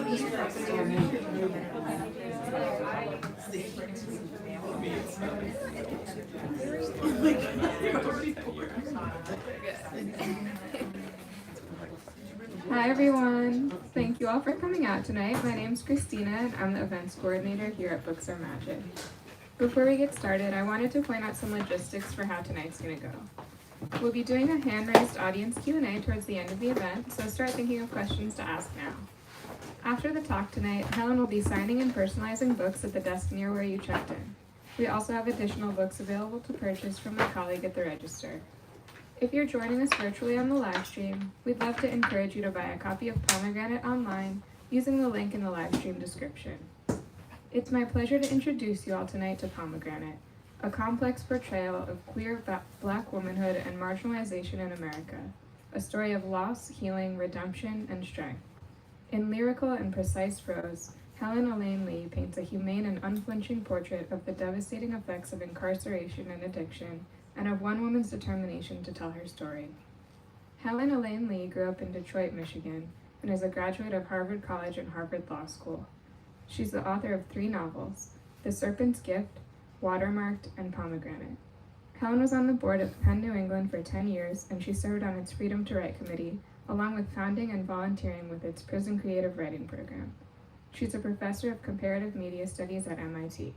Hi everyone! Thank you all for coming out tonight. My name's Christina and I'm the events coordinator here at Books Are Magic. Before we get started, I wanted to point out some logistics for how tonight's going to go. We'll be doing a hand-raised audience Q&A towards the end of the event, so start thinking of questions to ask now. After the talk tonight, Helen will be signing and personalizing books at the desk near where you checked in. We also have additional books available to purchase from my colleague at the register. If you're joining us virtually on the live stream, we'd love to encourage you to buy a copy of Pomegranate online using the link in the live stream description. It's my pleasure to introduce you all tonight to Pomegranate, a complex portrayal of queer Black womanhood and marginalization in America, a story of loss, healing, redemption, and strength. In lyrical and precise prose, Elaine Lee paints a humane and unflinching portrait of the devastating effects of incarceration and addiction, and of one woman's determination to tell her story. Elaine Lee grew up in Detroit, Michigan, and is a graduate of Harvard College and Harvard Law School. She's the author of 3 novels, The Serpent's Gift, Watermarked, and Pomegranate. Helen was on the board of PEN New England for 10 years, and she served on its Freedom to Write committee, along with founding and volunteering with its Prison Creative Writing program. She's a professor of comparative media studies at MIT.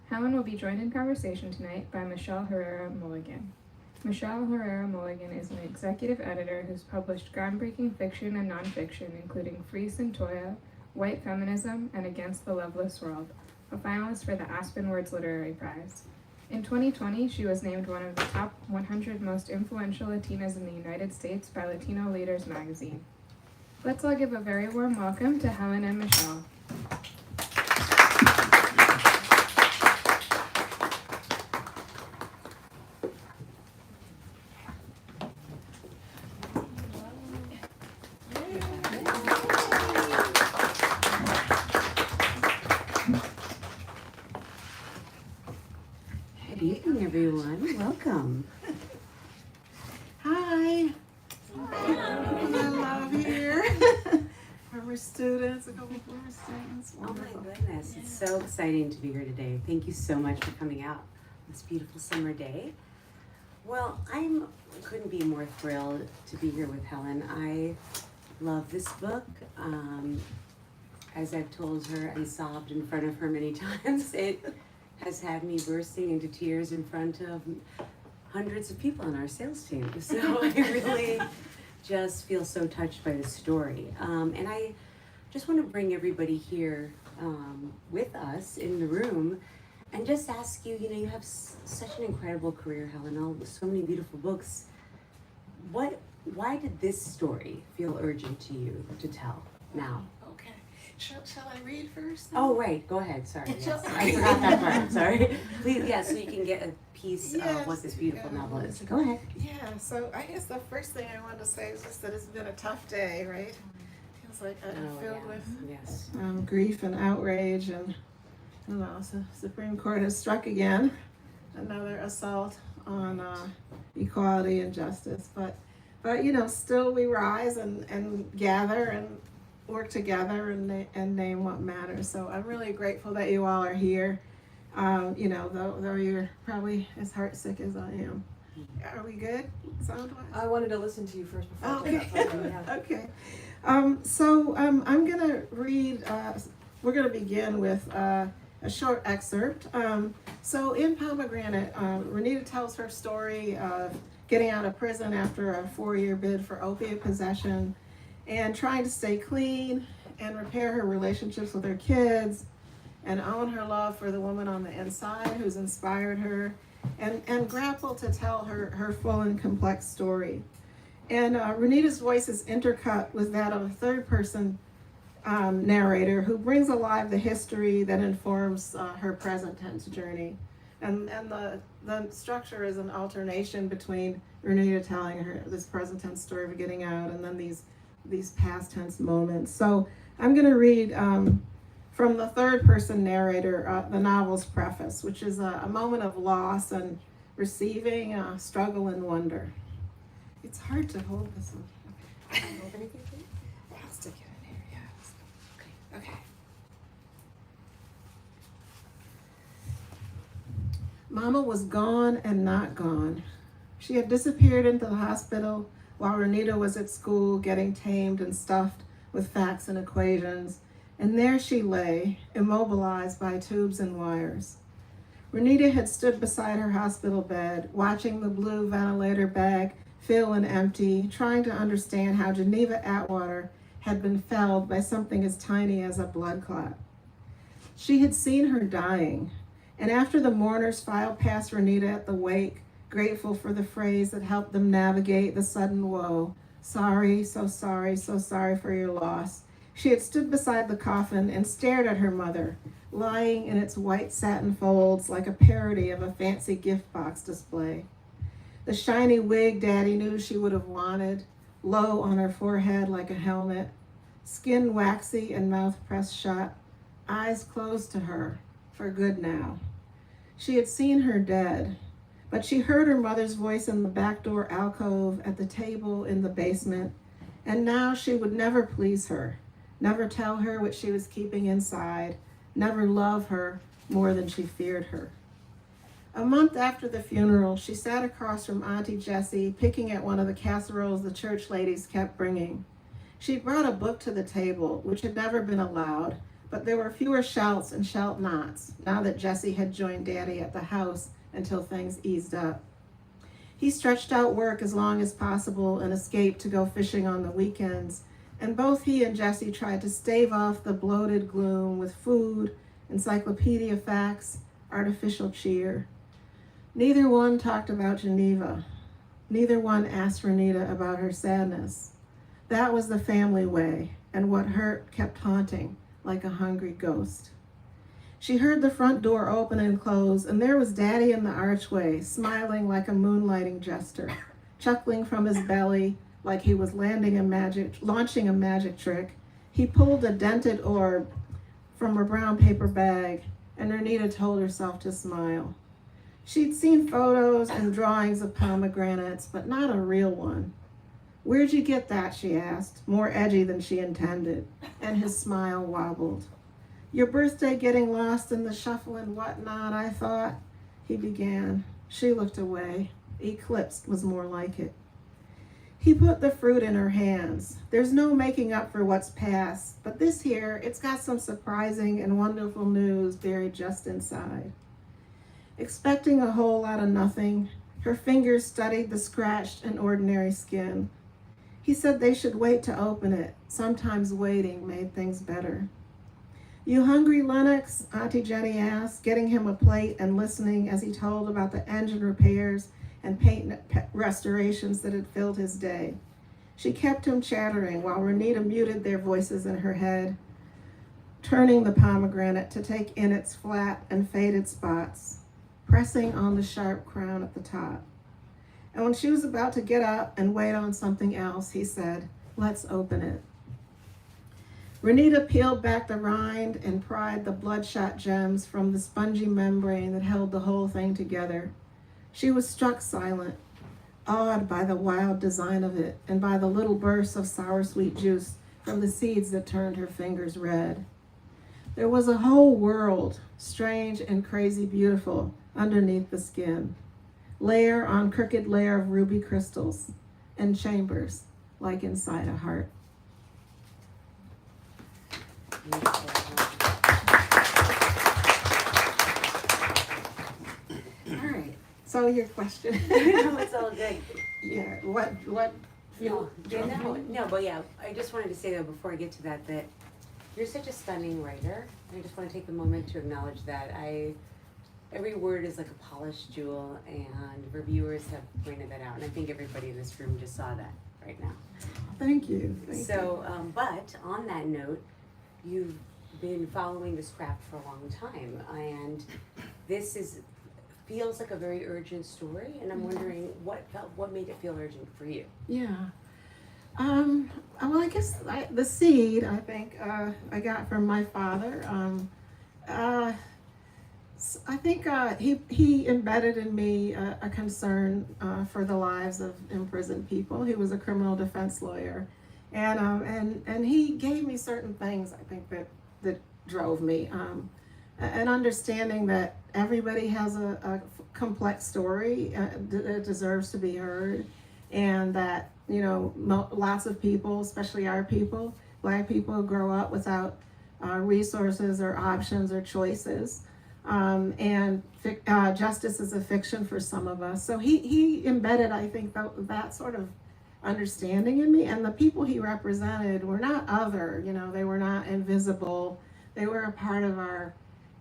Helen will be joined in conversation tonight by Herrera Mulligan. Herrera Mulligan is an executive editor who's published groundbreaking fiction and nonfiction, including Free Centoya, White Feminism, and Against the Loveless World, a finalist for the Aspen Words Literary Prize. In 2020, she was named one of the top 100 most influential Latinas in the United States by Latino Leaders magazine. Let's all give a very warm welcome to Helen and Michelle. Good evening, everyone. Welcome. Hi. I love here. Former students, a couple former students. Oh my goodness, it's so exciting to be here today. Thank you so much for coming out this beautiful summer day. Well, couldn't be more thrilled to be here with Helen. I love this book. As I've told her and sobbed in front of her many times, it has had me bursting into tears in front of hundreds of people on our sales team. So I really just feel so touched by this story. And I just want to bring everybody here with us in the room and just ask you, you have such an incredible career, Helen, so many beautiful books. Why did this story feel urgent to you to tell now? Okay. Shall I read first? Oh, right. Go ahead. Sorry. Yes. I forgot that part. Sorry. Please, yeah, so you can get a piece of what this beautiful novel is. Go ahead. Yeah, so I guess the first thing I wanted to say is just that it's been a tough day, right? Feels like I'm filled with grief and outrage, and the Supreme Court has struck again. Another assault on equality and justice. But still we rise and gather and work together and name what matters. So I'm really grateful that you all are here. Though you're probably as heartsick as I am. Are we good? Sound-wise? I wanted to listen to you first before. Okay. Okay. I'm gonna read. We're gonna begin with a short excerpt. So in Pomegranate, Renita tells her story of getting out of prison after a 4-year bid for opiate possession, and trying to stay clean and repair her relationships with her kids and own her love for the woman on the inside who's inspired her, and grapple to tell her full and complex story. And Renita's voice is intercut with that of a third person narrator who brings alive the history that informs her present tense journey. And the structure is an alternation between Renita telling her this present tense story of getting out and then these past tense moments. So I'm going to read from the third person narrator the novel's preface, which is a moment of loss and receiving, struggle and wonder. It's hard to hold this one. I'll stick it in here, yeah. Mama was gone and not gone. She had disappeared into the hospital while Renita was at school getting tamed and stuffed with facts and equations, and there she lay, immobilized by tubes and wires. Renita had stood beside her hospital bed, watching the blue ventilator bag fill and empty, trying to understand how Geneva Atwater had been felled by something as tiny as a blood clot. She had seen her dying, and after the mourners filed past Renita at the wake, grateful for the phrase that helped them navigate the sudden woe, sorry, so sorry, so sorry for your loss, she had stood beside the coffin and stared at her mother, lying in its white satin folds like a parody of a fancy gift box display. The shiny wig Daddy knew she would have wanted, low on her forehead like a helmet, skin waxy and mouth pressed shut, eyes closed to her, for good now. She had seen her dead, but she heard her mother's voice in the back door alcove at the table in the basement, and now she would never please her, never tell her what she was keeping inside, never love her more than she feared her. A month after the funeral, she sat across from Auntie Jessie, picking at one of the casseroles the church ladies kept bringing. She'd brought a book to the table, which had never been allowed, but there were fewer shouts and shout nots now that Jessie had joined Daddy at the house until things eased up. He stretched out work as long as possible and escaped to go fishing on the weekends, and both he and Jessie tried to stave off the bloated gloom with food, encyclopedia facts, artificial cheer. Neither one talked about Geneva. Neither one asked Renita about her sadness. That was the family way, and what hurt kept haunting like a hungry ghost. She heard the front door open and close, and there was Daddy in the archway, smiling like a moonlighting jester, chuckling from his belly like he was launching a magic trick. He pulled a dented orb from a brown paper bag, and Renita told herself to smile. She'd seen photos and drawings of pomegranates, but not a real one. Where'd you get that, she asked, more edgy than she intended, and his smile wobbled. Your birthday getting lost in the shuffle and whatnot, I thought, he began. She looked away. Eclipsed was more like it. He put the fruit in her hands. There's no making up for what's past, but this here, it's got some surprising and wonderful news buried just inside. Expecting a whole lot of nothing, her fingers studied the scratched and ordinary skin. He said they should wait to open it. Sometimes waiting made things better. You hungry, Lennox? Auntie Jenny asked, getting him a plate and listening as he told about the engine repairs and paint restorations that had filled his day. She kept him chattering while Renita muted their voices in her head, turning the pomegranate to take in its flat and faded spots, pressing on the sharp crown at the top. And when she was about to get up and wait on something else, he said, let's open it. Renita peeled back the rind and pried the bloodshot gems from the spongy membrane that held the whole thing together. She was struck silent, awed by the wild design of it and by the little bursts of sour sweet juice from the seeds that turned her fingers red. There was a whole world, strange and crazy beautiful, underneath the skin. Layer on crooked layer of ruby crystals, and chambers like inside a heart. All right. So your question. No, it's all good. Yeah, what No, but yeah, I just wanted to say though, before I get to that you're such a stunning writer. And I just want to take a moment to acknowledge that. Every word is like a polished jewel, and reviewers have pointed that out. And I think everybody in this room just saw that right now. Thank you. But on that note, you've been following this craft for a long time, and this feels like a very urgent story. And I'm wondering what made it feel urgent for you? Yeah. Well, I guess the seed, I think, I got from my father. I think he embedded in me a concern for the lives of imprisoned people. He was a criminal defense lawyer, and he gave me certain things, I think, that drove me. an understanding that everybody has a complex story that deserves to be heard, and that, you know, lots of people, especially our people, Black people, grow up without resources or options or choices. And justice is a fiction for some of us. So he embedded, I think, that sort of understanding in me. And the people he represented were not other, you know, they were not invisible. They were a part of our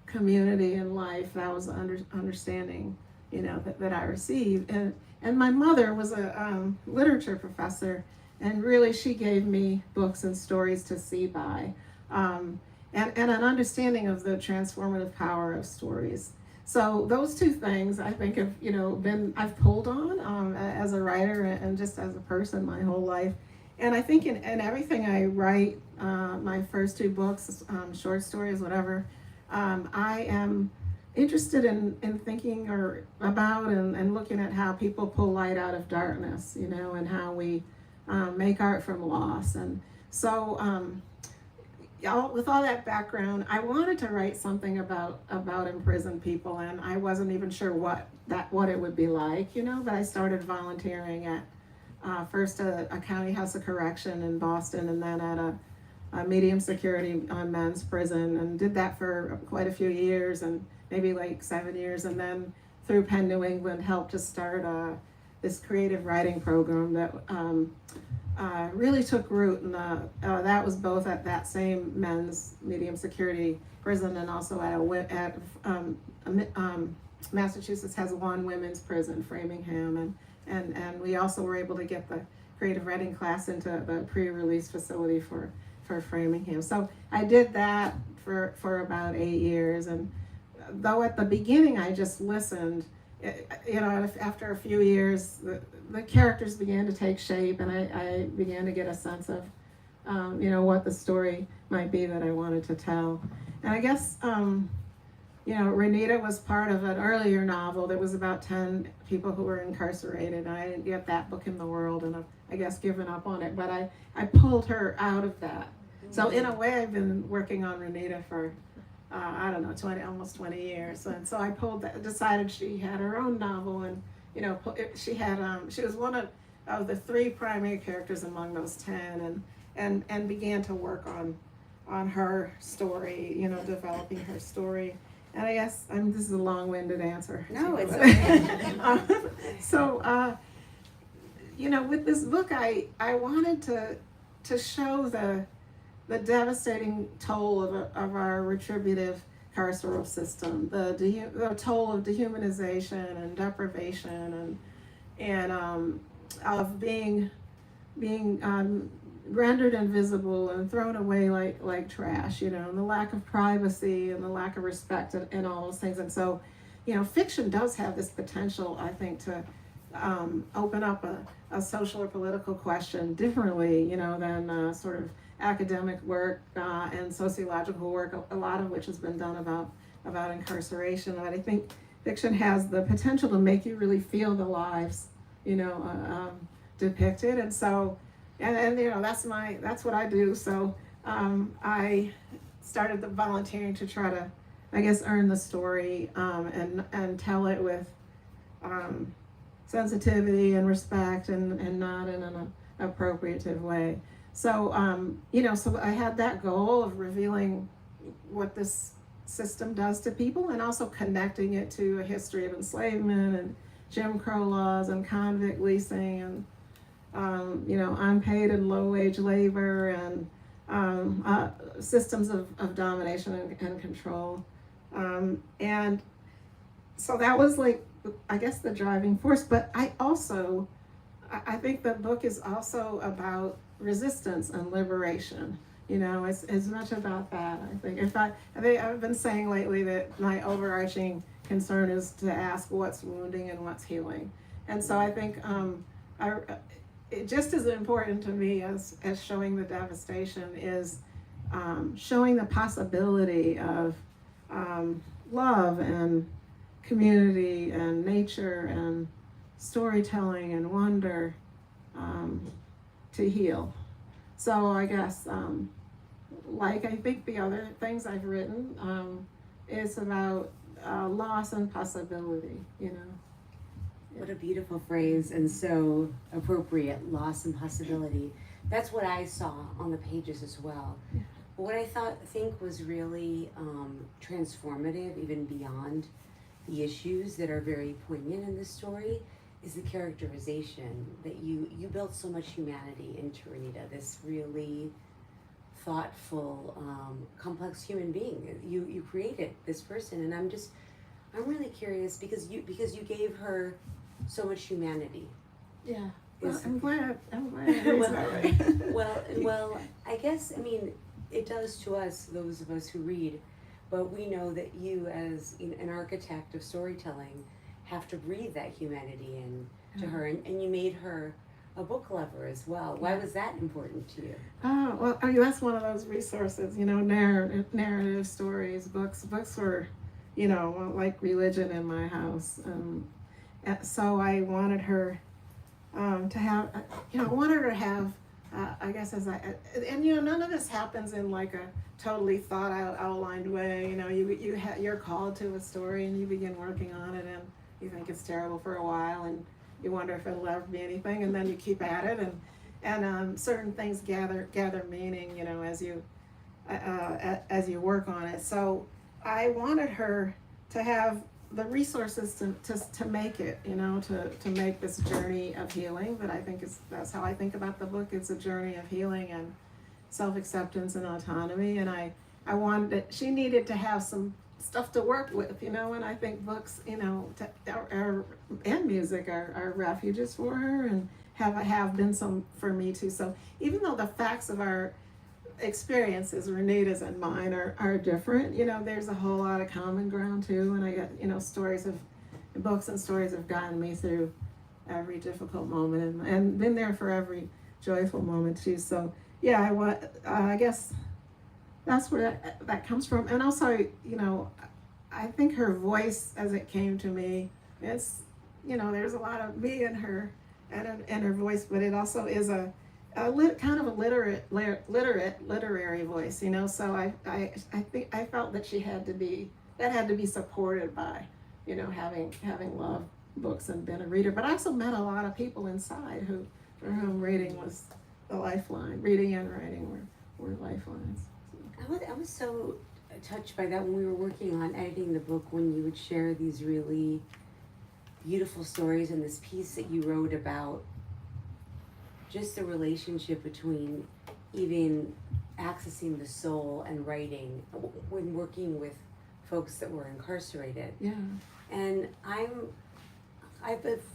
community and life. That was the understanding, you know, that I received. And my mother was a literature professor, and really she gave me books and stories to see by. And an understanding of the transformative power of stories. So those two things I think have, you know, I've pulled on as a writer and just as a person my whole life. And I think in everything I write, my first two books, short stories, whatever, I am interested in thinking about and looking at how people pull light out of darkness, you know, and how we make art from loss. And so, with all that background, I wanted to write something about imprisoned people, and I wasn't even sure what it would be like, you know. But I started volunteering at first a county house of correction in Boston, and then at a medium security men's prison, and did that for quite a few years, and maybe like 7 years, and then through Penn New England helped to start this creative writing program that really took root, and that was both at that same men's medium security prison, and also at Massachusetts has one women's prison, Framingham, and we also were able to get the creative writing class into the pre-release facility for Framingham. So I did that for about 8 years, and though at the beginning I just listened, you know, after a few years, the characters began to take shape, and I began to get a sense of, you know, what the story might be that I wanted to tell. And I guess, you know, Renita was part of an earlier novel that was about 10 people who were incarcerated. I didn't get that book in the world, and I've, I guess, given up on it, but I pulled her out of that. So in a way, I've been working on Renita for I don't know, almost 20 years. And so I decided she had her own novel, and, you know, she was one of the 3 primary characters among those 10, and began to work on her story, you know, developing her story. And I guess, this is a long-winded answer. No, it's okay. So, you know, with this book, I wanted to show the devastating toll of our retributive carceral system, the toll of dehumanization and deprivation, and of being rendered invisible and thrown away like trash, you know, and the lack of privacy and the lack of respect and all those things. And so, you know, fiction does have this potential, I think, to open up a social or political question differently, you know, than sort of academic work and sociological work, a lot of which has been done about incarceration. But I think fiction has the potential to make you really feel the lives, you know, depicted. And so, and you know, that's what I do. So I started the volunteering to try to, I guess, earn the story and tell it with sensitivity and respect, and not in an appropriative way. So, you know, so I had that goal of revealing what this system does to people, and also connecting it to a history of enslavement and Jim Crow laws and convict leasing, and, you know, unpaid and low-wage labor, and systems of domination and control. And so that was, like, I guess, the driving force. But I think the book is also about resistance and liberation. You know, it's as much about that. I think I've been saying lately that my overarching concern is to ask what's wounding and what's healing. And so I think it just as important to me as showing the devastation is showing the possibility of love and community and nature and storytelling and wonder to heal. So I guess, like I think the other things I've written, it's about loss and possibility, you know. What a beautiful phrase, and so appropriate, loss and possibility. That's what I saw on the pages as well. Yeah. But what I think was really transformative, even beyond the issues that are very poignant in this story, is the characterization that you built so much humanity into Renita, this really thoughtful, complex human being. You created this person, and I'm really curious because you gave her so much humanity. Yeah. Is- Well, I'm glad it is that way. Well, I guess, I mean, it does to us, those of us who read, but we know that you, as an architect of storytelling, have to breathe that humanity into her, and you made her a book lover as well. Why was that important to you? Oh, well, that's one of those resources, you know, narrative stories, books. Books were, you know, like religion in my house. So I wanted her to have, I wanted her to have, I guess and you know, none of this happens in like a totally thought out, outlined way. You know, you're called to a story and you begin working on it and you think it's terrible for a while and you wonder if it'll ever be anything, and then you keep at it, and certain things gather meaning, you know, as you work on it. So I wanted her to have the resources to make it, you know, to make this journey of healing that I think that's how I think about the book. It's a journey of healing and self-acceptance and autonomy, and I wanted she needed to have some stuff to work with, you know, and I think books, you know, and music are refuges for her and have been some for me too. So even though the facts of our experiences, Renita's and mine, are different, you know, there's a whole lot of common ground too, and I get, you know, books and stories have gotten me through every difficult moment and been there for every joyful moment too. So yeah, I guess that's where that comes from. And also, you know, I think her voice as it came to me, it's, you know, there's a lot of me in her and her voice, but it also is kind of a literary voice, you know. So I think I felt that had to be supported by, you know, having loved books and been a reader. But I also met a lot of people inside for whom reading was the lifeline. Reading and writing were lifelines. I was so touched by that when we were working on editing the book, when you would share these really beautiful stories and this piece that you wrote about just the relationship between even accessing the soul and writing when working with folks that were incarcerated. Yeah. And I've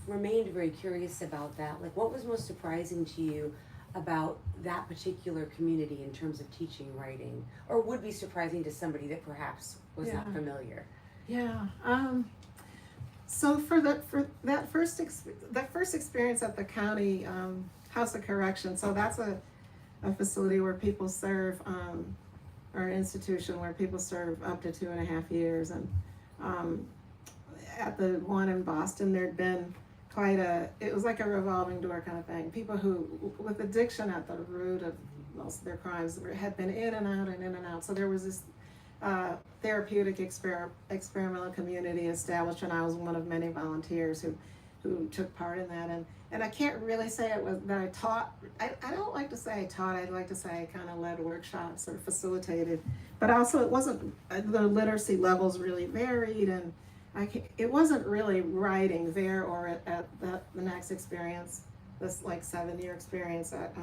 remained very curious about that. Like, what was most surprising to you about that particular community in terms of teaching writing, or would be surprising to somebody that perhaps was not familiar? Yeah. So for that first experience at the county House of Correction, so that's a facility where people serve, or an institution where people serve up to 2.5 years, and at the one in Boston, there'd been it was like a revolving door kind of thing. People who, with addiction at the root of most of their crimes, had been in and out and in and out. So there was this therapeutic experimental community established, and I was one of many volunteers who took part in that. And I can't really say it was that I taught. I don't like to say I taught. I'd like to say I kind of led workshops or facilitated. But also, it wasn't, the literacy levels really varied, and it wasn't really writing there or at the next experience, this like 7-year experience at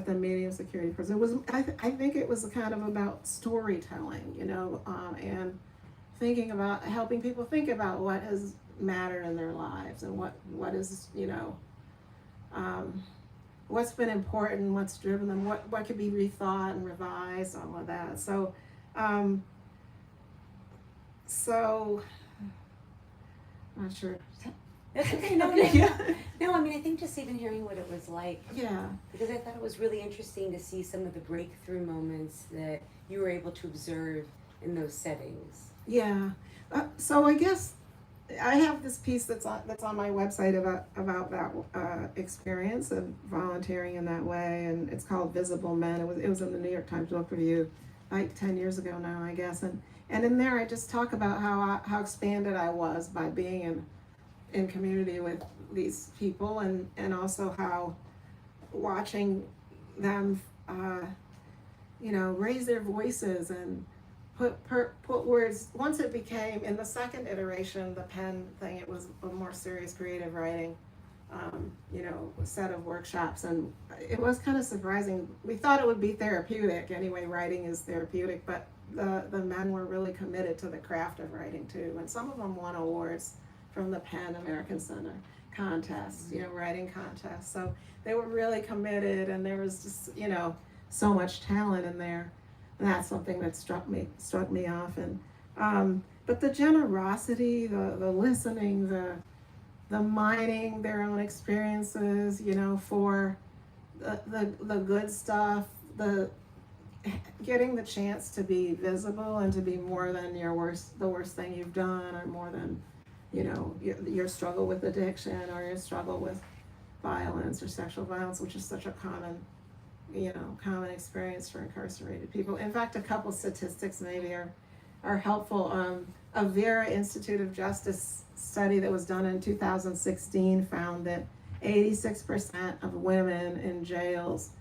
the medium security prison. It was, I think it was kind of about storytelling, you know, and thinking about helping people think about what has mattered in their lives and what is, you know, what's been important, what's driven them, what could be rethought and revised, all of that. So not sure. That's okay. No, I mean, I think just even hearing what it was like. Yeah. Because I thought it was really interesting to see some of the breakthrough moments that you were able to observe in those settings. Yeah. So I guess I have this piece that's on my website about that experience of volunteering in that way, and it's called Visible Men. It was in the New York Times Book Review like 10 years ago now, I guess, and And in there, I just talk about how expanded I was by being in community with these people, and also how watching them, raise their voices and put words. Once it became, in the second iteration, the pen thing, it was a more serious creative writing, set of workshops, and it was kind of surprising. We thought it would be therapeutic anyway. Writing is therapeutic, but the men were really committed to the craft of writing too, and some of them won awards from the Penn American Center contest, writing contest. So they were really committed, and there was just so much talent in there. And that's something that struck me off. And but the generosity, the listening, the mining their own experiences, for the good stuff, the getting the chance to be visible and to be more than the worst thing you've done, or more than your struggle with addiction, or your struggle with violence or sexual violence, which is such a common experience for incarcerated people. In fact, a couple statistics maybe are helpful. A Vera Institute of Justice study that was done in 2016 found that 86% of women in jails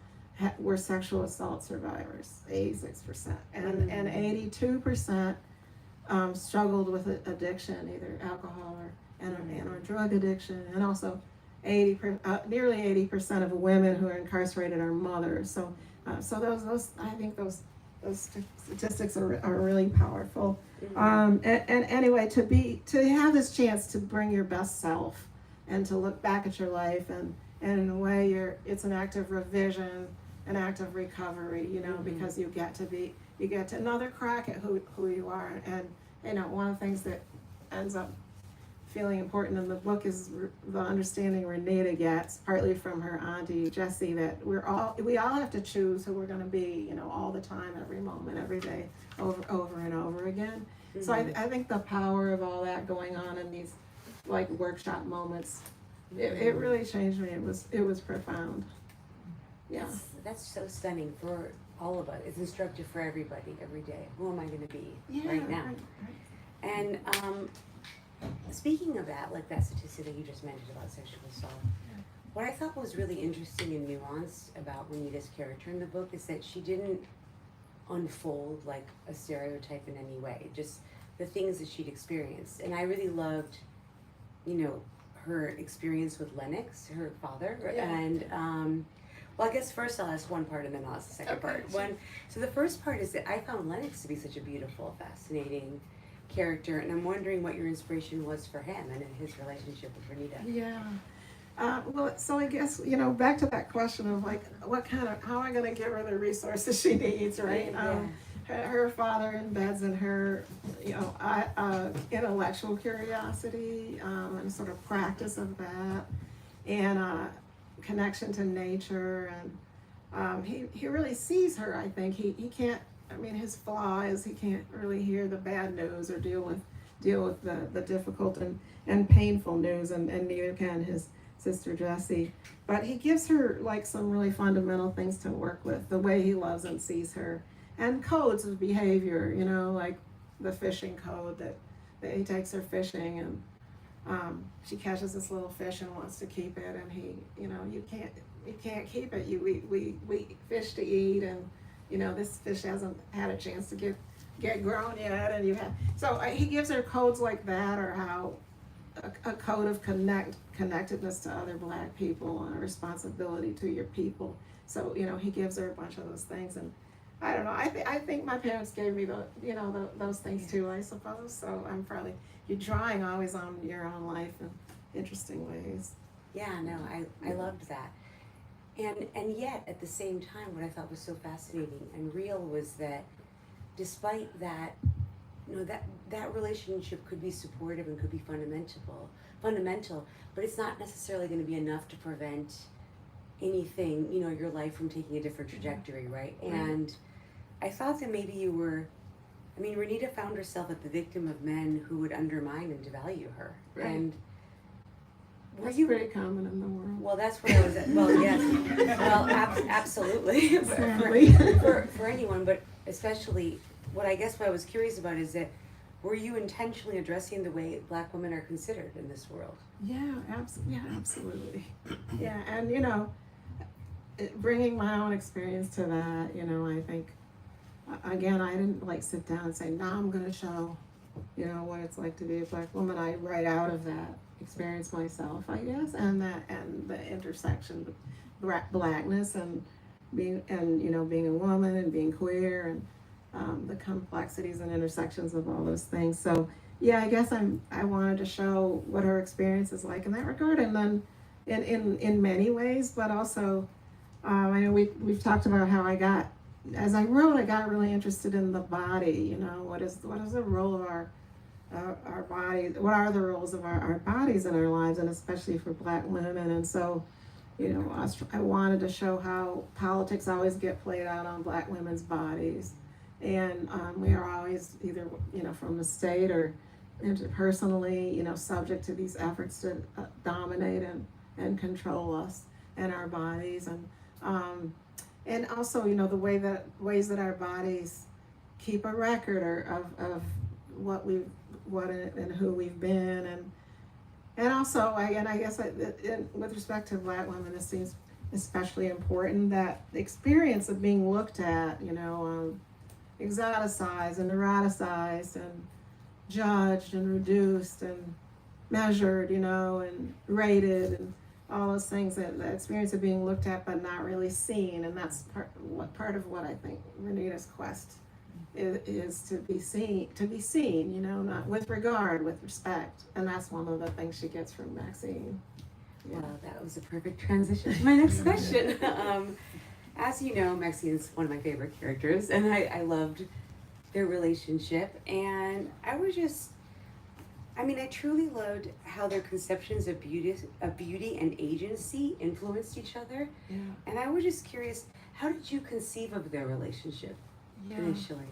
were sexual assault survivors. 86%, and 82% struggled with addiction, either alcohol or drug addiction, and also nearly 80% of women who are incarcerated are mothers. So those I think those statistics are really powerful. And anyway, to have this chance to bring your best self and to look back at your life, and in a way it's an act of revision, an act of recovery, because you get to another crack at who you are. And one of the things that ends up feeling important in the book is the understanding Renita gets, partly from her auntie Jessie, that we all have to choose who we're going to be, all the time, every moment, every day, over and over again. Mm-hmm. So I think the power of all that going on in these workshop moments, it really changed me. It was profound. Yeah. That's so stunning for all of us. It's instructive for everybody every day. Who am I going to be right now? Right. And speaking of that, that statistic that you just mentioned about sexual assault, what I thought was really interesting and nuanced about Renita's character in the book is that she didn't unfold like a stereotype in any way, just the things that she'd experienced. And I really loved, her experience with Lennox, her father. Yeah. And well, I guess first I'll ask one part and then I'll ask the second part. So the first part is that I found Lennox to be such a beautiful, fascinating character, and I'm wondering what your inspiration was for him and in his relationship with Renita. Yeah. Well, so I guess, back to that question of how am I going to give her the resources she needs, right? Yeah. Her father embeds in her, intellectual curiosity, and sort of practice of that, and connection to nature, and he really sees her. I think he can't. His flaw is he can't really hear the bad news or deal with the difficult and painful news, and neither can his sister Jessie. But he gives her some really fundamental things to work with, the way he loves and sees her, and codes of behavior, like the fishing code that he takes her fishing, and she catches this little fish and wants to keep it, and he, you can't keep it. We fish to eat, and this fish hasn't had a chance to get grown yet, and so he gives her codes like that, or how a code of connectedness to other Black people and a responsibility to your people. So he gives her a bunch of those things, and I don't know. I think my parents gave me those things too, I suppose. So you're drawing always on your own life in interesting ways. Yeah, no, I loved that. And yet, at the same time, what I thought was so fascinating and real was that despite that, that relationship could be supportive and could be fundamental, but it's not necessarily going to be enough to prevent anything, your life from taking a different trajectory, right? Mm-hmm. And I thought that maybe Renita found herself at the victim of men who would undermine and devalue her. Right. And that's pretty common in the world. Well, that's where I was at. Well, yes. Well, absolutely. For anyone, but especially what I was curious about is that were you intentionally addressing the way Black women are considered in this world? Yeah, absolutely. Yeah, and bringing my own experience to that, I think, again, I didn't like sit down and say, now I'm going to show, what it's like to be a Black woman. I write out of that experience myself, I guess, and the intersection with Blackness and being a woman and being queer and the complexities and intersections of all those things. So yeah, I guess I wanted to show what her experience is like in that regard, and then in many ways, but also I know we've talked about how as I wrote, I got really interested in the body. What is the role of our bodies? What are the roles of our bodies in our lives, and especially for Black women? And so, I wanted to show how politics always get played out on Black women's bodies, and we are always either from the state or interpersonally subject to these efforts to dominate and control us and our bodies, and also the ways that our bodies keep a record of what and who we've been, and also I guess with respect to Black women, this seems especially important, that the experience of being looked at, exoticized and eroticized and judged and reduced and measured, and rated and all those things, that the experience of being looked at but not really seen. And that's part of what I think Renita's quest is to be seen, not with regard, with respect. And that's one of the things she gets from Maxine. Yeah. Well, that was a perfect transition to my next question. As you know, Maxine's one of my favorite characters, and I loved their relationship, and I truly loved how their conceptions of beauty and agency influenced each other. Yeah. And I was just curious, how did you conceive of their relationship initially?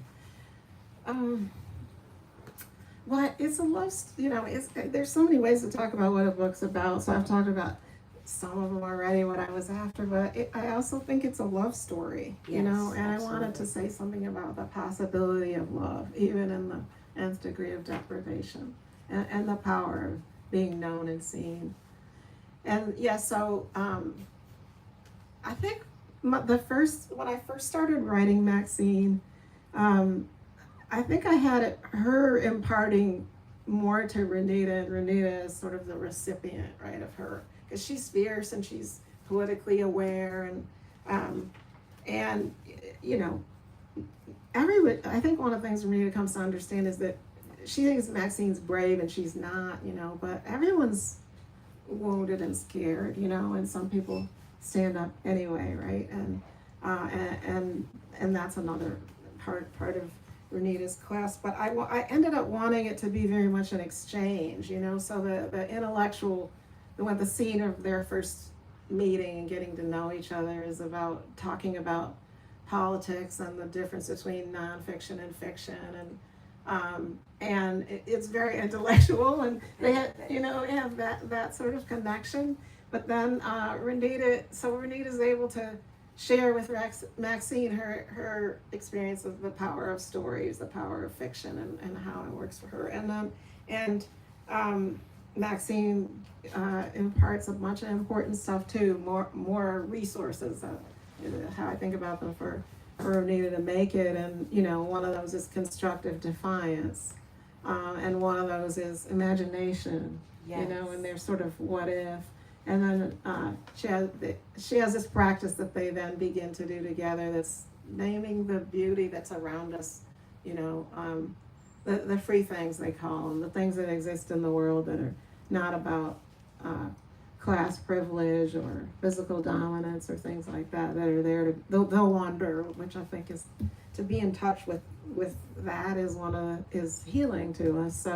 Well, it's a love, there's so many ways to talk about what a book's about. So I've talked about some of them already, what I was after, but I also think it's a love story, and absolutely. I wanted to say something about the possibility of love, even in the nth degree of deprivation, and the power of being known and seen. And so I think when I first started writing Maxine, I think I had her imparting more to Renita, and Renita is sort of the recipient, right, of her, because she's fierce and she's politically aware, and I think one of the things Renita comes to understand is that she thinks Maxine's brave and she's not, but everyone's wounded and scared, and some people stand up anyway, right? And that's another part of Renita's quest. But I ended up wanting it to be very much an exchange, so the intellectual, the scene of their first meeting and getting to know each other is about talking about politics and the difference between nonfiction and fiction, and it's very intellectual, and they have that sort of connection. But then Renita's able to share with Maxine her experience of the power of stories, the power of fiction, and how it works for her. And Maxine imparts a bunch of important stuff too, more resources, how I think about them for Renita to make it. And one of those is constructive defiance, and one of those is imagination. Yes. And there's sort of what if. And then she has this practice that they then begin to do together, that's naming the beauty that's around us, the free things, they call them, the things that exist in the world that are not about class privilege or physical dominance or things like that are there to, they'll wonder, which I think is, to be in touch with that is healing to us.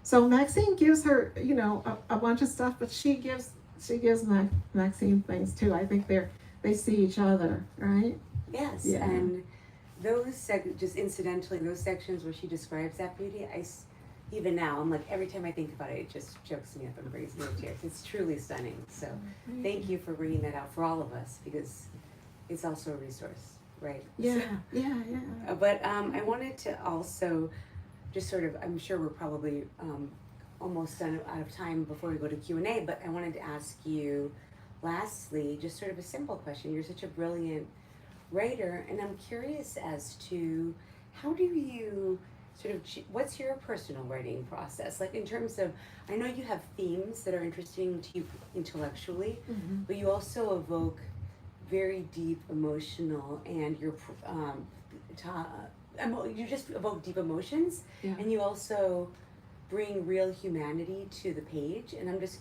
So Maxine gives her, a bunch of stuff, but she gives Maxine things too. I think they see each other, right? Yes, Yeah. and those just incidentally, those sections where she describes that beauty, even now, I'm like, every time I think about it, it just chokes me up and brings me to tears. It's truly stunning. So thank you for bringing that out for all of us, because it's also a resource. right? Yeah, So, yeah. but I wanted to also just sort of, I'm sure we're probably almost done out of time before we go to Q&A, but I wanted to ask you lastly, just sort of a simple question. You're such a brilliant writer, and I'm curious as to how do you sort of, what's your personal writing process? Like in terms of, I know you have themes that are interesting to you intellectually, but you also evoke very deep emotional and you just evoke deep emotions, Yeah. and you also bring real humanity to the page. And I'm just,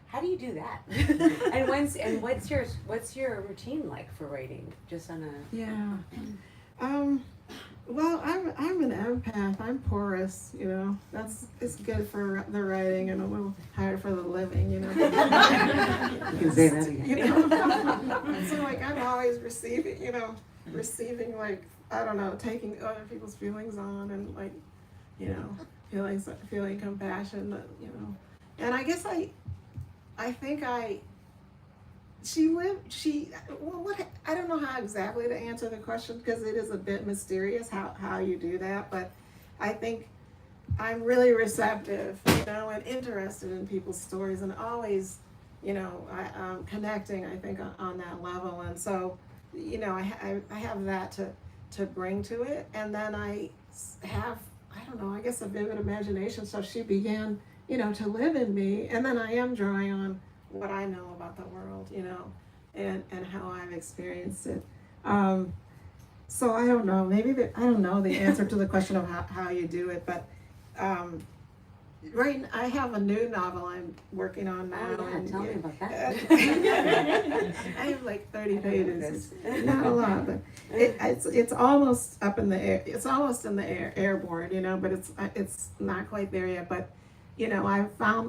how do you do that? and what's your routine like for writing? Just on a Well, I'm an empath. I'm porous, you know. It's good for the writing and a little hard for the living, you know. You can say that again. You know? So like I'm always receiving like, I don't know, taking other people's feelings on and like, you know, feeling compassion, you know. And I guess I don't know how exactly to answer the question because it is a bit mysterious how you do that, but I think I'm really receptive, you know, and interested in people's stories and always, you know, I'm connecting, I think, on that level. And so, you know, I have that to bring to it. And then I have, I don't know, I guess a vivid imagination. So she began, you know, to live in me. And then I am drawing on what I know about the world, you know, and how I've experienced it. So I don't know, I don't know the answer to the question of how you do it, but I have a new novel I'm working on now. Oh, yeah, tell me about that. I have like 30 pages. It's not a lot, but it's almost up in the air. It's almost in the airborne, you know, but it's not quite there yet. But you know, I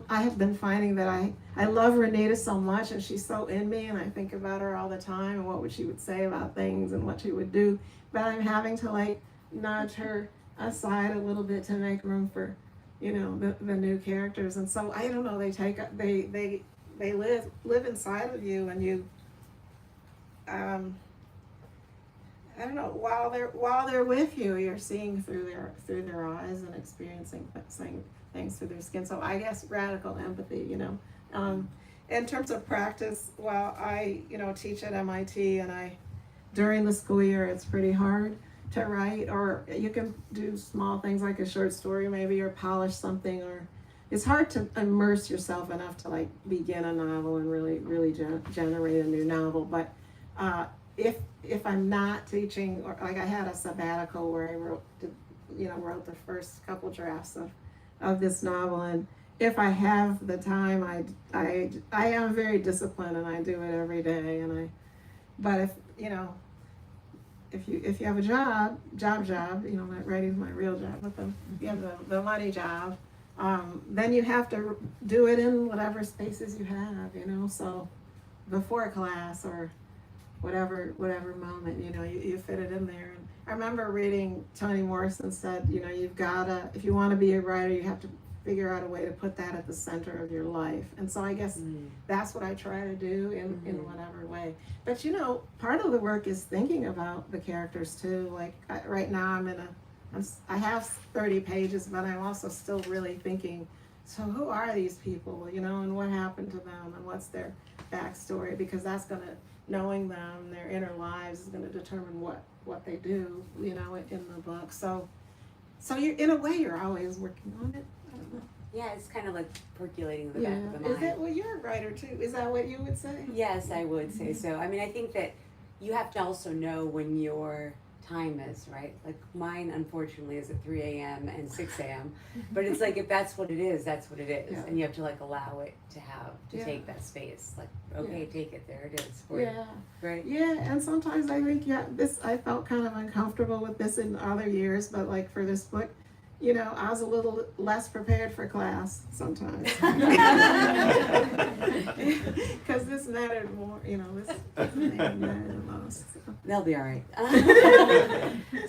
have been finding that I love Renita so much, and she's so in me, and I think about her all the time and what she would say about things and what she would do. But I'm having to like nudge her aside a little bit to make room for, you know, the new characters. And so I don't know, they live inside of you, and you I don't know, while they're with you, you're seeing through their eyes and experiencing things through their skin. So I guess radical empathy, you know. In terms of practice, well, I, you know, teach at MIT, and during the school year, it's pretty hard to write, or you can do small things like a short story maybe, or polish something, or it's hard to immerse yourself enough to like begin a novel and really generate a new novel. But if I'm not teaching, or like I had a sabbatical where I wrote the first couple drafts of this novel, and if I have the time, I am very disciplined, and I do it every day. But if you know, if you have a job, you know, not writing's my real job, but you have the money job, then you have to do it in whatever spaces you have, you know. So before class or whatever moment, you know, you fit it in there. And I remember reading Toni Morrison said, you know, you've gotta, if you want to be a writer, you have to figure out a way to put that at the center of your life. And so I guess that's what I try to do in whatever way. But you know, part of the work is thinking about the characters too. Like right now I have 30 pages, but I'm also still really thinking, so who are these people, you know, and what happened to them, and what's their backstory, because that's gonna, knowing them, their inner lives, is gonna determine what they do, you know, in the book. So you're, in a way, you're always working on it. I don't know. Yeah, it's kind of like percolating in the back of the mind. Is that, well, you're a writer too. Is that what you would say? Yes, I would say so. I mean, I think that you have to also know when your time is, right? Like mine, unfortunately, is at 3 a.m. and 6 a.m. But it's like, if that's what it is, that's what it is. Yeah. And you have to like allow it to take that space. Like, okay, take it, there it is. For you. Right? Yeah, and sometimes I think, I felt kind of uncomfortable with this in other years, but like for this book, you know, I was a little less prepared for class sometimes. Because this mattered more, you know, this mattered the most. They'll be all right.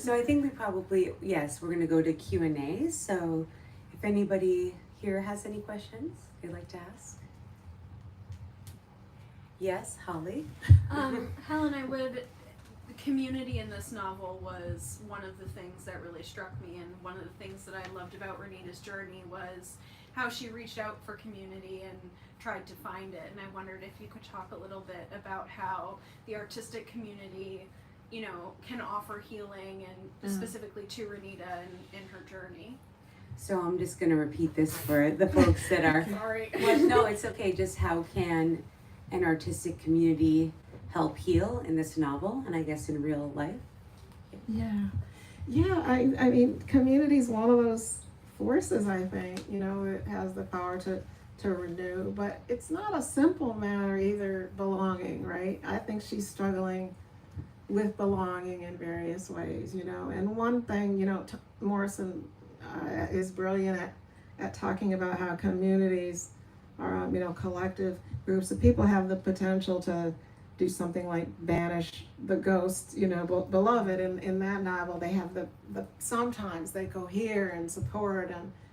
So I think we probably, yes, we're going to go to Q&A. So if anybody here has any questions they'd like to ask. Yes, Holly? Helen, I would community in this novel was one of the things that really struck me, and one of the things that I loved about Renita's journey was how she reached out for community and tried to find it. And I wondered if you could talk a little bit about how the artistic community, you know, can offer healing, and specifically to Renita in her journey. So I'm just going to repeat this for the folks that are. Sorry. Well, no, it's okay. Just how can an artistic community help heal in this novel, and I guess in real life? Yeah. I mean, community is one of those forces. I think it has the power to renew, but it's not a simple matter either. Belonging, right? I think she's struggling with belonging in various ways. And one thing, Morrison is brilliant at talking about how communities are, collective groups of people have the potential to do something like banish the ghost, beloved. In that novel, they have the sometimes they cohere and support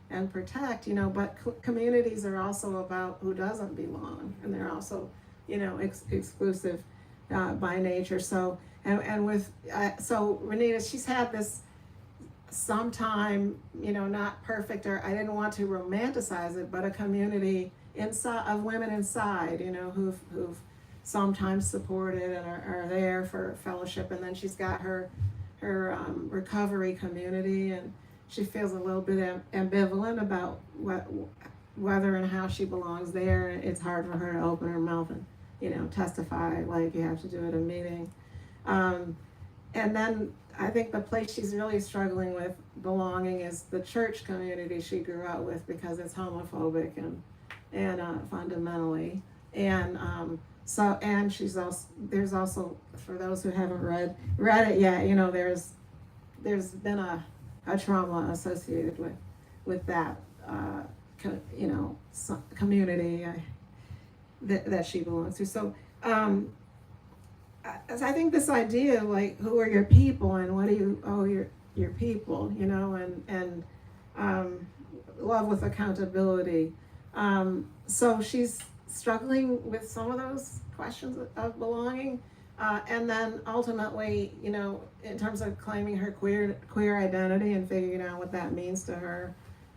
and protect, but communities are also about who doesn't belong, and they're also, exclusive by nature. So so Renita, she's had this sometime, not perfect, or I didn't want to romanticize it, but a community inside of women inside, who've sometimes supported and are there for fellowship. And then she's got her recovery community, and she feels a little bit ambivalent about whether and how she belongs there. It's hard for her to open her mouth and testify like you have to do at a meeting. And then I think the place she's really struggling with belonging is the church community she grew up with, because it's homophobic and fundamentally. And and there's also, for those who haven't read it yet, there's been a trauma associated with that community that she belongs to. So I think this idea of like, who are your people and what do you owe your people, and love with accountability. So she's struggling with some of those questions of belonging, and then ultimately, in terms of claiming her queer identity and figuring out what that means to her.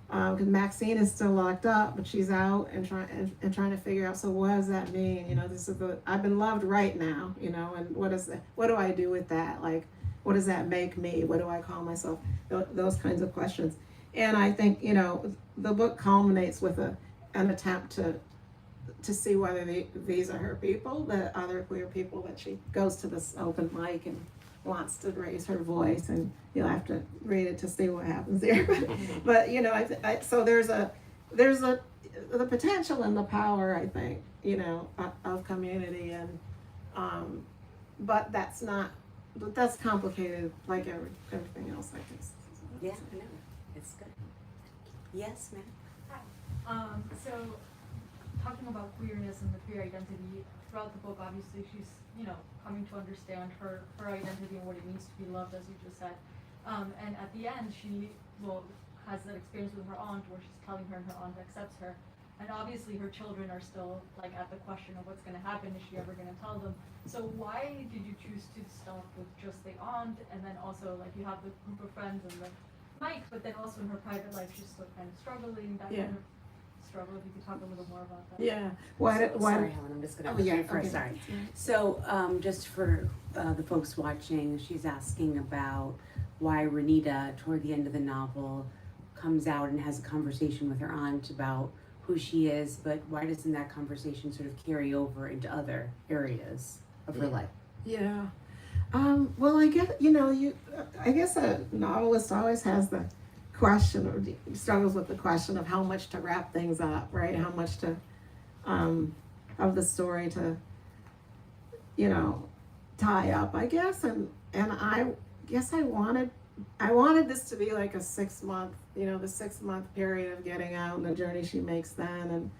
Because Maxine is still locked up, but she's out and trying to figure out. So what does that mean? This is I've been loved right now, and what do I do with that? Like, what does that make me? What do I call myself? Those kinds of questions. And I think the book culminates with an attempt to see whether these are her people, the other queer people, that she goes to this open mic and wants to raise her voice, and you'll have to read it to see what happens there. But so there's the potential and the power, I think, of community, and but that's complicated, like everything else, I guess. Yeah, I know. It's good. Yes, ma'am. Hi. So talking about queerness and the queer identity, throughout the book, obviously she's, coming to understand her identity and what it means to be loved, as you just said. And at the end, she has that experience with her aunt where she's telling her and her aunt accepts her. And obviously her children are still like at the question of what's going to happen. Is she ever going to tell them? So why did you choose to start with just the aunt, and then also like you have the group of friends and the mic, but then also in her private life she's still kind of struggling, that kind of struggle? If you could talk a little more about that. Yeah. Sorry, Helen, I'm just going to read first. Okay. Sorry. So just for the folks watching, she's asking about why Renita, toward the end of the novel, comes out and has a conversation with her aunt about who she is, but why doesn't that conversation sort of carry over into other areas of her life? Yeah. Well, I guess, I guess a novelist always has the question, or struggles with the question of how much to wrap things up, right? How much to, of the story to, tie up, I guess. And I guess I wanted this to be like a 6 month, the 6 month period of getting out and the journey she makes then.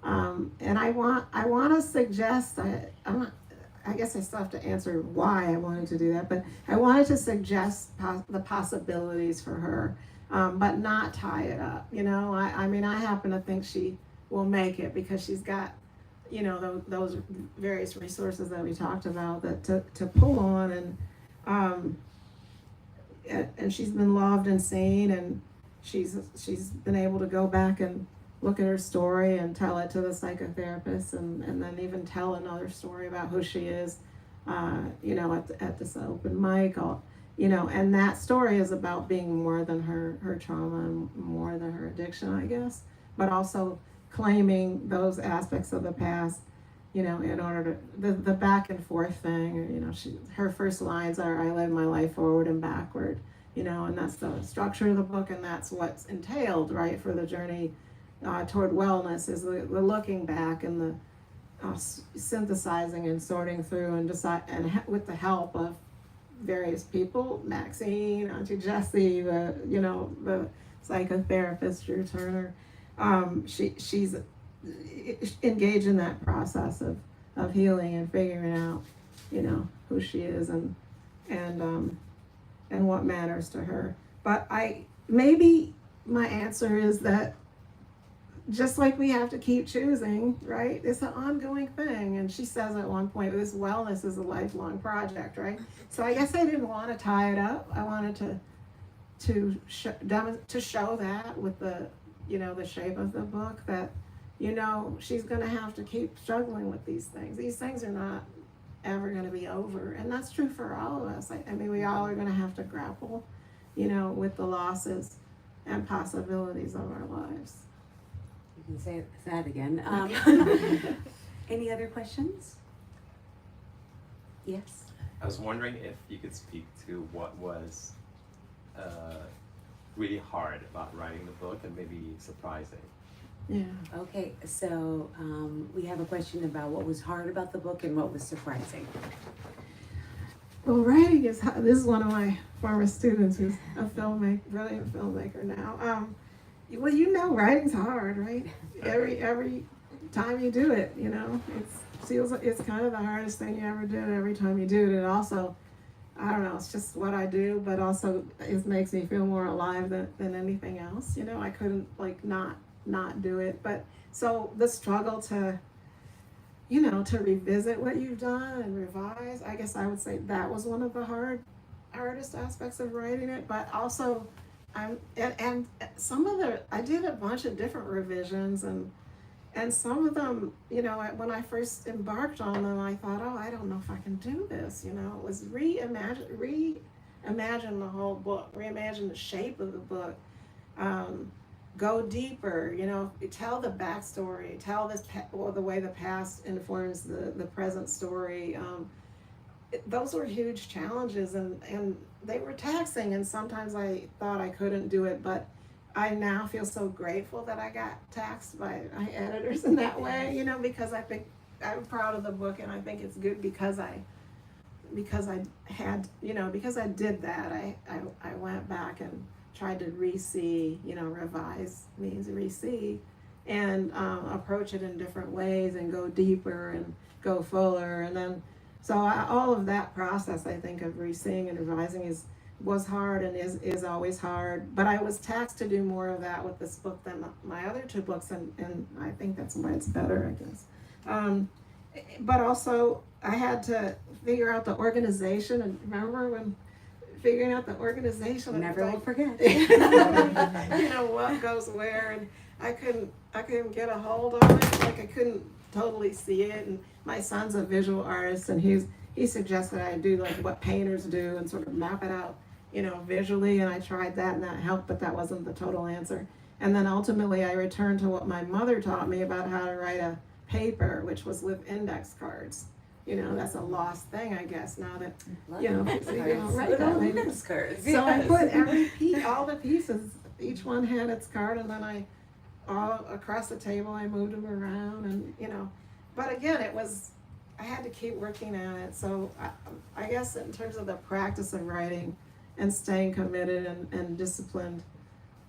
And I want to suggest, I guess I still have to answer why I wanted to do that, but I wanted to suggest the possibilities for her, but not tie it up. I mean, I happen to think she will make it because she's got, those various resources that we talked about that to pull on, and she's been loved and seen, and she's been able to go back and look at her story and tell it to the psychotherapist, and then even tell another story about who she is, at this open mic. And that story is about being more than her trauma and more than her addiction, I guess, but also claiming those aspects of the past, in order to, the back and forth thing, her first lines are, I live my life forward and backward, and that's the structure of the book, and that's what's entailed, right, for the journey toward wellness, is the looking back and the synthesizing and sorting through and with the help of various people, Maxine, Auntie Jessie, the psychotherapist, Drew Turner. She's engaged in that process of healing and figuring out, who she is and what matters to her. But maybe my answer is that just like we have to keep choosing, right? It's an ongoing thing. And she says at one point, this wellness is a lifelong project, right? So I guess I didn't want to tie it up. I wanted to show that with the, the shape of the book, that, she's going to have to keep struggling with these things. These things are not ever going to be over. And that's true for all of us. I mean, we all are going to have to grapple, with the losses and possibilities of our lives. You can say that again. Any other questions? Yes. I was wondering if you could speak to what was really hard about writing the book and maybe surprising. Yeah. Okay, so we have a question about what was hard about the book and what was surprising. Well, writing is hard. This is one of my former students who's a brilliant filmmaker now. Writing's hard, right? Every time you do it, it's kind of the hardest thing you ever did every time you do it. And also, I don't know, it's just what I do, but also it makes me feel more alive than anything else. I couldn't not do it. But so the struggle to revisit what you've done and revise, I guess I would say that was one of the hardest aspects of writing it. But also, I did a bunch of different revisions, and some of them, when I first embarked on them, I thought, I don't know if I can do this. It was reimagine the whole book, reimagine the shape of the book, go deeper, tell the backstory, tell the way the past informs the present story. Those were huge challenges, and they were taxing, and sometimes I thought I couldn't do it, but I now feel so grateful that I got taxed by my editors in that way, because I think I'm proud of the book, and I think it's good because I did that. I went back and tried to revise means re-see, and approach it in different ways and go deeper and go fuller, and then all of that process, I think, of re-seeing and revising was hard and is always hard. But I was taxed to do more of that with this book than my other two books, and I think that's why it's better, I guess. But also, I had to figure out the organization, and remember when figuring out the organization? Never will forget. What goes where, and I couldn't get a hold of it. I couldn't totally see it. And my son's a visual artist, and he suggested I do what painters do and sort of map it out, visually. And I tried that, and that helped, but that wasn't the total answer. And then ultimately, I returned to what my mother taught me about how to write a paper, which was with index cards. That's a lost thing, I guess, now that, right now. Index cards. So I put all the pieces, each one had its card, and then all across the table, I moved them around, and, but again, I had to keep working at it. So I guess in terms of the practice of writing and staying committed and disciplined,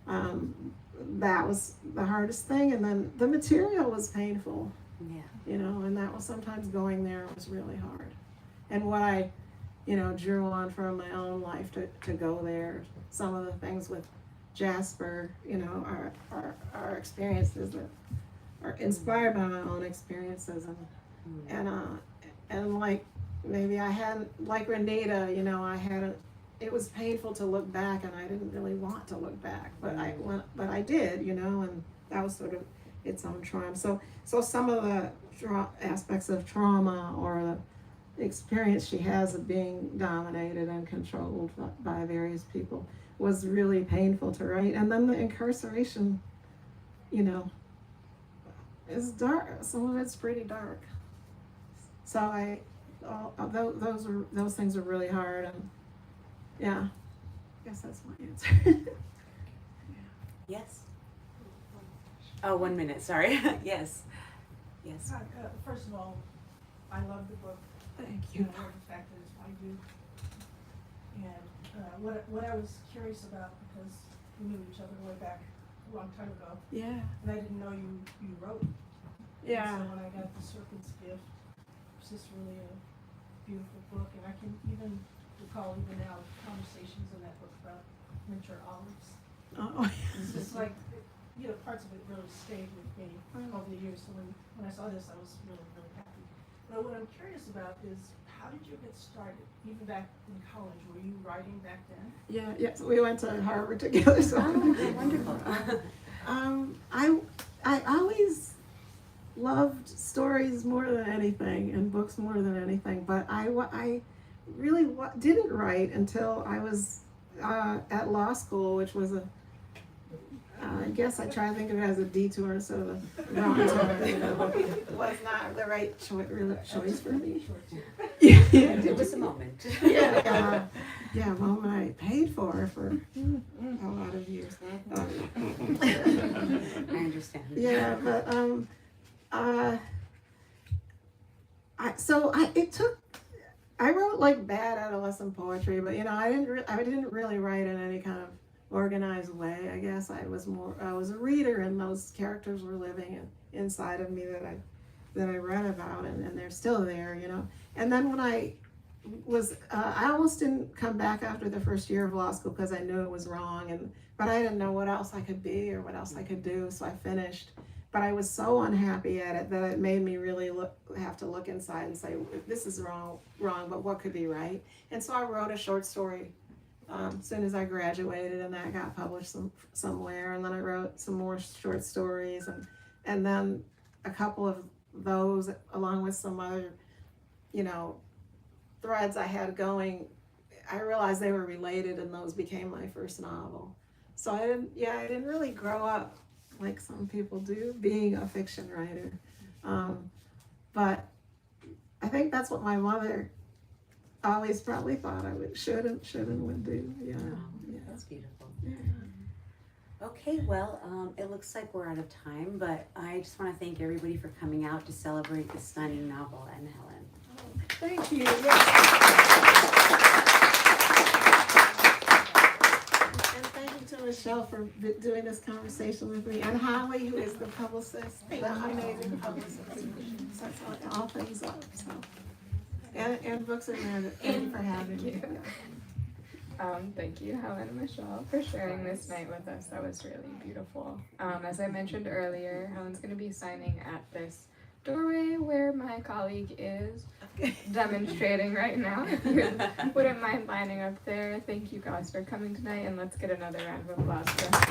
that was the hardest thing. And then the material was painful. Yeah. And that was sometimes going there was really hard. And what I, drew on from my own life to go there, some of the things with Jasper, our experiences that are inspired by my own experiences, and maybe I hadn't, like Renita, you know, it was painful to look back, and I didn't really want to look back, but I did, you know, and that was sort of its own charm. So some of the aspects of trauma or the experience she has of being dominated and controlled by various people was really painful to write. And then the incarceration, you know, is dark. Some of it's pretty dark. So those things are really hard, and yeah, I guess that's my answer. Yes. Oh, 1 minute, sorry. Yes. Yes. First of all, I love the book. Thank And you. I love the fact that it's by you. And what I was curious about, because we knew each other way back a long time ago, Yeah. and I didn't know you wrote. Yeah. And so when I got The Serpent's Gift, it's just really a beautiful book, and I can even recall even now conversations in that book about miniature olives. Oh. It's just like, you know, parts of it really stayed with me over the years. So when I saw this, I was really, really happy. But what I'm curious about is, how did you get started? Even back in college, were you writing back then? Yeah. Yes. We went to Harvard together. So. Oh, wonderful. I always loved stories more than anything, and books more than anything. But I really didn't write until I was at law school, which was I guess I try to think of it as a detour instead of a wrong turn. You know, it was not the right choice for me. Yeah, It was a moment. yeah, a moment I paid for a lot of years. I understand. Yeah, but I wrote like bad adolescent poetry, but you know, I didn't really write in any kind of organized way. I guess I was a reader, and those characters were living inside of me that I read about, and they're still there, you know. And then when I almost didn't come back after the first year of law school because I knew it was wrong, but I didn't know what else I could be or what else I could do, so I finished. But I was so unhappy at it that it made me really have to look inside and say, this is wrong, but what could be right? And so I wrote a short story as soon as I graduated, and that got published somewhere. And then I wrote some more short stories, and then a couple of those, along with some other, you know, threads I had going, I realized they were related, and those became my first novel. So I didn't really grow up like some people do, being a fiction writer. But I think that's what my mother always probably thought I should and would do. Yeah. Oh, that's beautiful. Yeah. Okay, well, it looks like we're out of time, but I just want to thank everybody for coming out to celebrate this stunning novel and Helen. Thank you. Yes. And thank you to Michelle for doing this conversation with me, and Holly, who is the publicist, the amazing publicist. So it's all things up. So. And Books Are Magic. Thank you for having me. Thank you, Helen and Michelle, for sharing this night with us. That was really beautiful. As I mentioned earlier, Helen's going to be signing at this doorway where my colleague is demonstrating right now. If you wouldn't mind lining up there. Thank you guys for coming tonight, and let's get another round of applause for Helen.